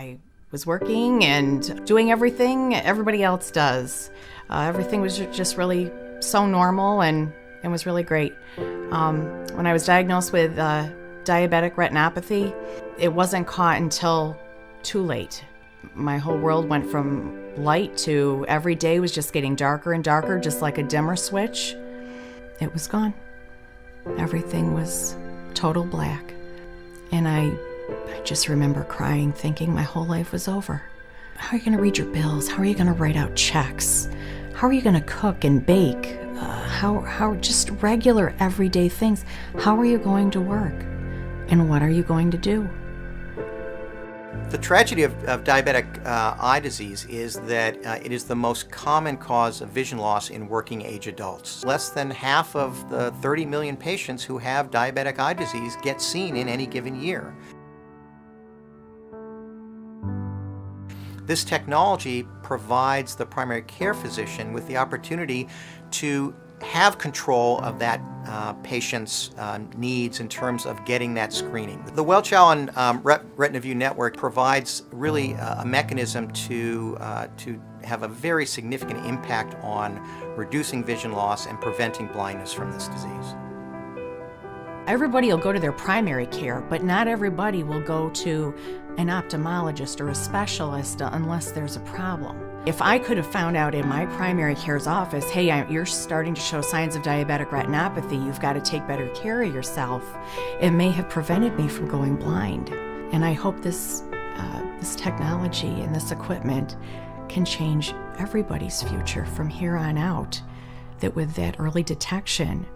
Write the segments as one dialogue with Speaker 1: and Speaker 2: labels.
Speaker 1: I was working and doing everything everybody else does. Everything was just really so normal and was really great. When I was diagnosed with diabetic retinopathy, it wasn't caught until too late. My whole world went from light to every day was just getting darker and darker, just like a dimmer switch. It was gone. Everything was total black. And I just remember crying, thinking my whole life was over. How are you going to read your bills? How are you going to write out checks? How are you going to cook and bake? How just regular everyday things. How are you going to work? And what are you going to do?
Speaker 2: The tragedy of diabetic eye disease is that it is the most common cause of vision loss in working age adults. Less than half of the 30 million patients who have diabetic eye disease get seen in any given year. This technology provides the primary care physician with the opportunity to have control of that patient's needs in terms of getting that screening. The Welch Allyn Retina View Network provides really a mechanism to have a very significant impact on reducing vision loss and preventing blindness from this disease.
Speaker 1: Everybody will go to their primary care, but not everybody will go to an ophthalmologist or a specialist unless there's a problem. If I could have found out in my primary care's office, hey, you're starting to show signs of diabetic retinopathy, you've got to take better care of yourself, it may have prevented me from going blind. And I hope this technology and this equipment can change everybody's future from here on out, that with that early detection,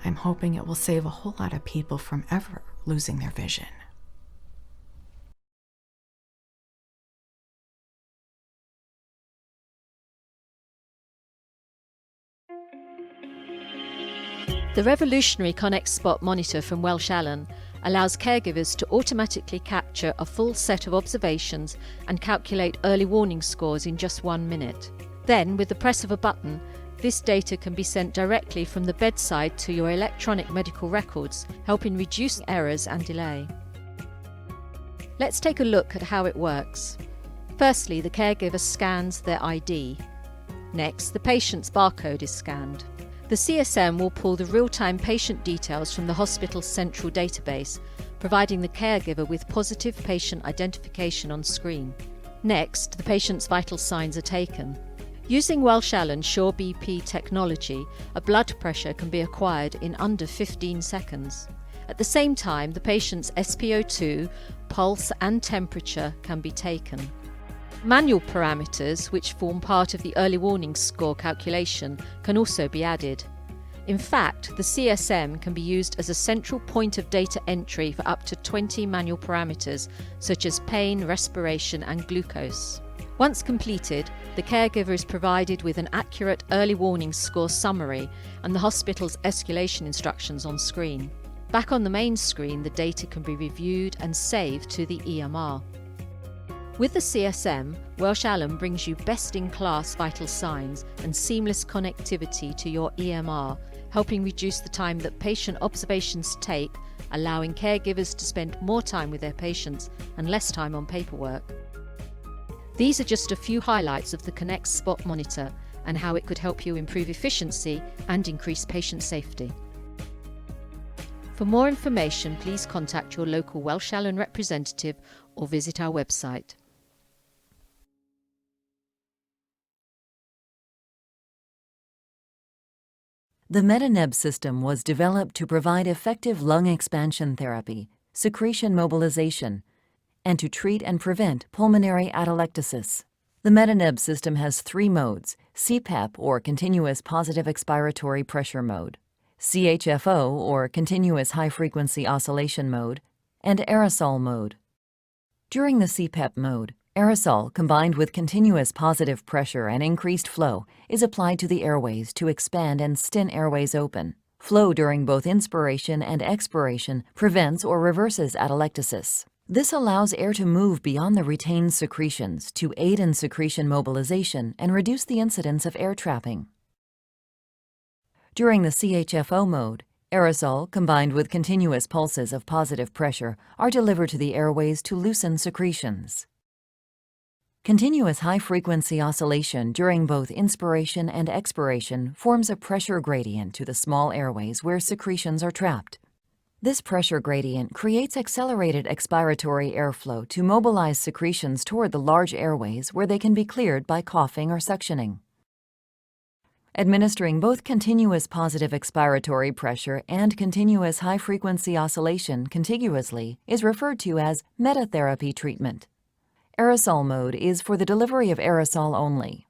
Speaker 1: I'm hoping it will save a whole lot of people from ever losing their vision.
Speaker 3: The revolutionary Connect Spot monitor from Welch Allyn allows caregivers to automatically capture a full set of observations and calculate early warning scores in just 1 minute. Then, with the press of a button, this data can be sent directly from the bedside to your electronic medical records, helping reduce errors and delay. Let's take a look at how it works. Firstly, the caregiver scans their ID. Next, the patient's barcode is scanned. The CSM will pull the real-time patient details from the hospital's central database, providing the caregiver with positive patient identification on screen. Next, the patient's vital signs are taken. Using Welch Allyn SureBP technology, a blood pressure can be acquired in under 15 seconds. At the same time, the patient's SpO2, pulse and temperature can be taken. Manual parameters, which form part of the early warning score calculation, can also be added. In fact, the CSM can be used as a central point of data entry for up to 20 manual parameters, such as pain, respiration and glucose. Once completed, the caregiver is provided with an accurate early warning score summary and the hospital's escalation instructions on screen. Back on the main screen, the data can be reviewed and saved to the EMR. With the CSM, Welch Allyn brings you best-in-class vital signs and seamless connectivity to your EMR, helping reduce the time that patient observations take, allowing caregivers to spend more time with their patients and less time on paperwork. These are just a few highlights of the Connect Spot monitor and how it could help you improve efficiency and increase patient safety. For more information, please contact your local Welch Allyn representative or visit our website.
Speaker 4: The MetaNeb system was developed to provide effective lung expansion therapy, secretion mobilization, and to treat and prevent pulmonary atelectasis. The MetaNeb system has 3 modes: CPAP, or continuous positive expiratory pressure mode, CHFO, or continuous high-frequency oscillation mode, and aerosol mode. During the CPAP mode, aerosol combined with continuous positive pressure and increased flow is applied to the airways to expand and stint airways open. Flow during both inspiration and expiration prevents or reverses atelectasis. This allows air to move beyond the retained secretions to aid in secretion mobilization and reduce the incidence of air trapping. During the CHFO mode, aerosol combined with continuous pulses of positive pressure are delivered to the airways to loosen secretions. Continuous high-frequency oscillation during both inspiration and expiration forms a pressure gradient to the small airways where secretions are trapped. This pressure gradient creates accelerated expiratory airflow to mobilize secretions toward the large airways where they can be cleared by coughing or suctioning. Administering both continuous positive expiratory pressure and continuous high-frequency oscillation contiguously is referred to as metatherapy treatment. Aerosol mode is for the delivery of aerosol only.